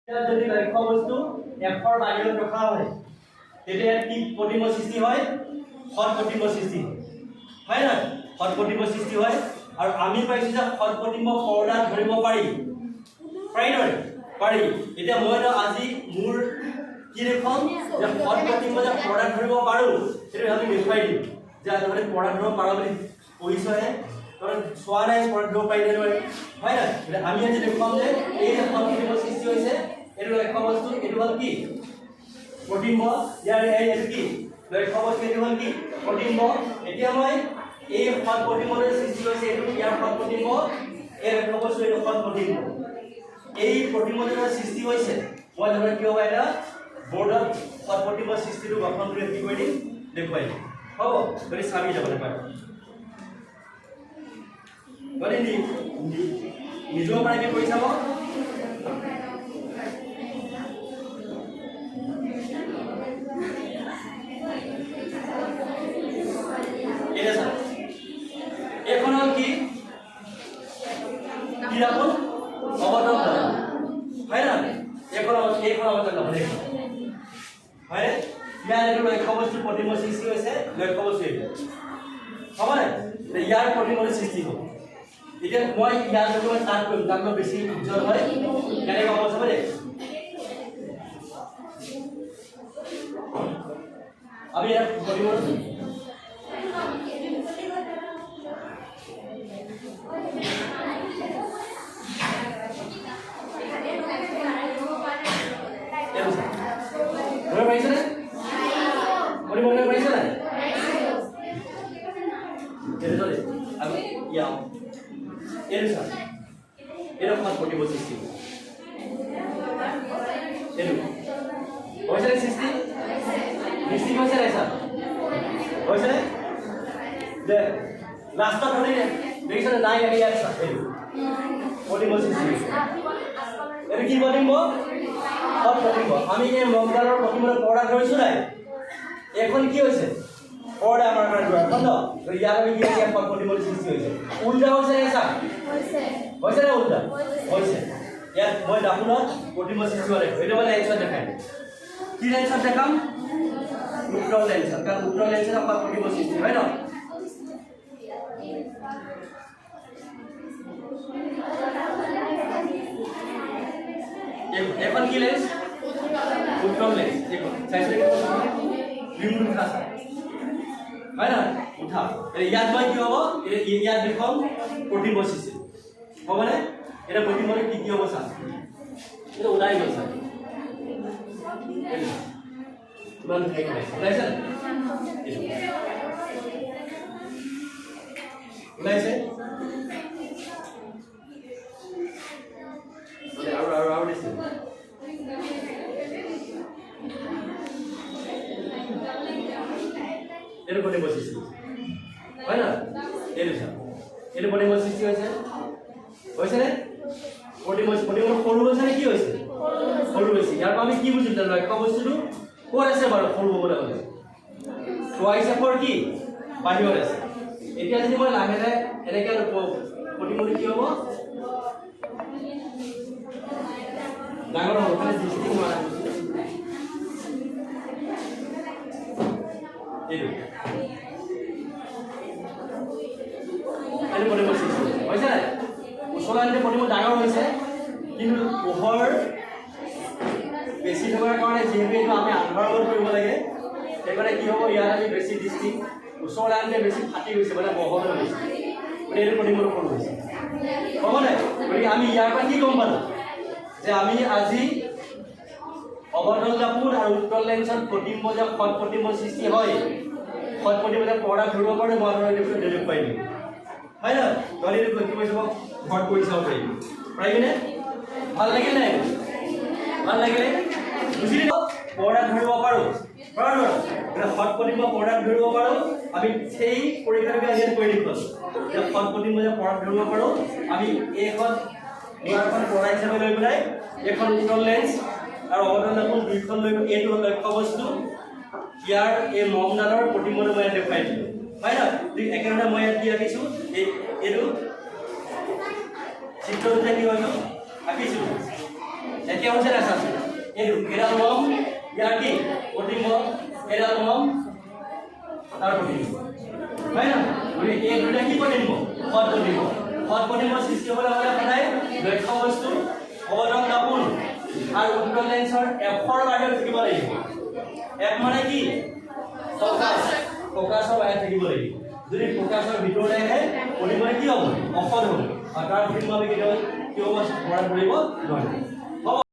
যদি লক্ষ্য বস্তু এফৰ বাহিৰত ৰখা হয় তেতিয়া কি প্ৰতিম সৃষ্টি হয় হট প্ৰতিম সৃষ্টি হয় না হট প্ৰতিম সৃষ্টি হয় আৰু আমি পাইছো যে হট প্ৰতিম পৰ্দাত ধৰিব পাৰি পাৰি এতিয়া মই আজি মোৰ কি দেখুৱাম যে হট প্ৰতিম যে পৰ্দাত ধৰিব পাৰো সেইটো আমি দেখুৱাই দিম যে আমি পৰ্দাত ধৰিব পাৰো বুলি কৈছোহে কাৰণ চোৱা নাই পৰ্দাত ধৰিব পাৰিলে নহয় হয় না আমি আজি দেখুৱাম যে এই যে হট প্ৰতিম সৃষ্টি হৈছে এটো লক্ষ্য বস্তু এটো হল কি প্ৰতিম্ব ইয়াৰ এটো কি লক্ষ্য বস্তু এটো হল কি প্ৰতিম্ব এতিয়া মই এই হট প্ৰতিম্বৰ সৃষ্টি হৈছে এটো ইয়াৰ হট প্ৰতিম্ব এই লক্ষ্য বস্তু এটো হট প্ৰতিম্ব এই প্ৰতিম্বৰ সৃষ্টি হৈছে মই ধৰা কি হ'ব এটা বৰ্ডত হট প্ৰতিম্বৰ সৃষ্টিটো গঠন কৰি কি কৰি দিম দেখুৱাই দিম হ'ব যদি চাবি যাবলৈ পাৰো গলি নিজৰ পৰা কি কৰি চাব এখন হল কি কিৰাপন অবদান হয় না এখন অবদান হয় ইয়াৰ এটো লক্ষ্য বস্তু প্ৰতিম সৃষ্টি হৈছে লক্ষ্য বস্তু হয় ইয়াৰ প্ৰতিম সৃষ্টি হ'ব এতিয়া মই ইয়াৰ লগত তাত কৰিম তাত বেছি উজ্জ্বল হয় কেনেকৈ হ'ব চাব দে আমি ইয়াৰ প্ৰতিম লাস্টত হলে দেখিছে নাই আমি ইয়াত আছে প্ৰতিম সৃষ্টি এটো কি প্ৰতিম হট প্ৰতিম আমি এই মগদালৰ প্ৰতিমৰ পৰ্দা ধৰিছো নাই এখন কি হৈছে পৰ্দা আমাৰ কাৰণে বন্ধ ইয়াৰ আমি কি ইয়াত হট প্ৰতিমৰ সৃষ্টি হৈছে উল্টা হৈছে এসা হৈছে না উল্টা হৈছে ইয়াত মই দাপুনত প্ৰতিম সৃষ্টি কৰে এটা মানে এনসাৰ দেখাই কি এনসাৰ দেখাম উত্তৰ এনসাৰ কাৰণ উত্তৰ এনসাৰ আমাৰ প্ৰতিম সৃষ্টি হয় না এখন কি লেন্স উত্তম লেন্স দেখো সাইজ থেকে বিমুখ উঠা হয় না উঠা ইয়াত মই কি হ'ব ইয়াত দেখম প্ৰতিম সৃষ্টি হ'ব না এটা প্ৰতিমৰ কি হ'ব চা এটা উলাই গ'ল চা ইমান খাই ওলাইছে ওলাইছে আৰু দিছে এৰ বনে বসিছি হয় না এৰ বনে বসিছি হয়েছে না পটিমস সৰু হৈছে নে কি হৈছে সৰু হৈছে ইয়াৰ আমি কি বুজিম তাৰ লক্ষ্য বস্তুটো ক'ত আছে বাৰু সৰু হ'বলৈ হ'লে টুৱাইছ এফৰ কি বাহিৰত আছে এতিয়া যদি মই লাহে লাহে এনেকৈ পটিমস কি হ'ব ডাঙৰ হ'ব মানে দৃষ্টি মাৰা এইটো প্ৰতিম সৃষ্টি হৈছে নাই ওচৰতে প্ৰতিম ডাঙৰ হৈছে কিন্তু পোহৰ বেছি থকাৰ কাৰণে যিহেতু এইটো আমি আন্ধাৰত কৰিব লাগে সেইকাৰণে কি হ'ব ইয়াত আমি বেছি দৃষ্টি ওচৰতে বেছি ফাটি গৈছে মানে বহল হৈছে মানে এইটো প্ৰতিম সৰু হৈছে হ'ব নাই গতিকে আমি ইয়াৰ পৰা কি গম পালোঁ যে আমি আজি অৱতল জাপুৰ আৰু উত্তল লেন্সত প্ৰতিম যে হট প্ৰতিম সৃষ্টি হয় হট প্ৰতিম যে পৰ্দা ধৰিব পাৰে মই আপোনালোকে ডেলিভ পাই দিম হয় না তহঁতি কি কৈছে ঘৰত কৰি চাব পাৰিবি পাৰিবিনে ভাল লাগিল নাই ভাল লাগিলে বুজিলি পৰ্দা ধৰিব পাৰোঁ হট প্ৰতিম পৰ্দা ধৰিব পাৰোঁ আমি সেই পৰীক্ষাটোকে আজি কৰি দেখুৱাম যে হট প্ৰতিম যে পৰ্দা ধৰিব পাৰোঁ আমি এইখন দুৱাৰখন পৰ্দা হিচাপে লৈ পেলাই এখন উত্তল লেন্স আৰু অৱতল জাপুৰ দুইখন লৈ এইটো লক্ষ্য বস্তু ইয়াৰ এই মগদালৰ প্ৰতিমটো মই দেখুৱাই দিলোঁ হয় না একেদৰে মই ইয়াত দি ৰাখিছোঁ এইটো চিত্ৰটো কি হয় আঁকিছিলোঁ এতিয়া হৈছে দেখা আছে এই এডাল মম ইয়াৰ কি প্ৰতিম্ব এডাল মম তাৰ প্ৰতিম্ব হয় না গতিকে এই দুটা কি প্ৰতিম্ব সৎ প্ৰতিম্ব সৃষ্টি হ'বলৈ হ'লে সদায় লক্ষ্য বস্তু অৱদান দাপোন আৰু উত্তৰ লেন্সৰ এফৰ বাহিৰত থাকিব লাগিব এফ মানে কি ফোকাছৰ বাহিৰত থাকিব লাগিব যদি ফোকাছৰ ভিতৰলৈ আহে প্ৰতিম্বই কি হ'ব অসৎ হ'ব আৰু তাৰ প্ৰতিম্ব আমি কেতিয়াও কি হ'ব মনত পৰিব নোৱাৰিম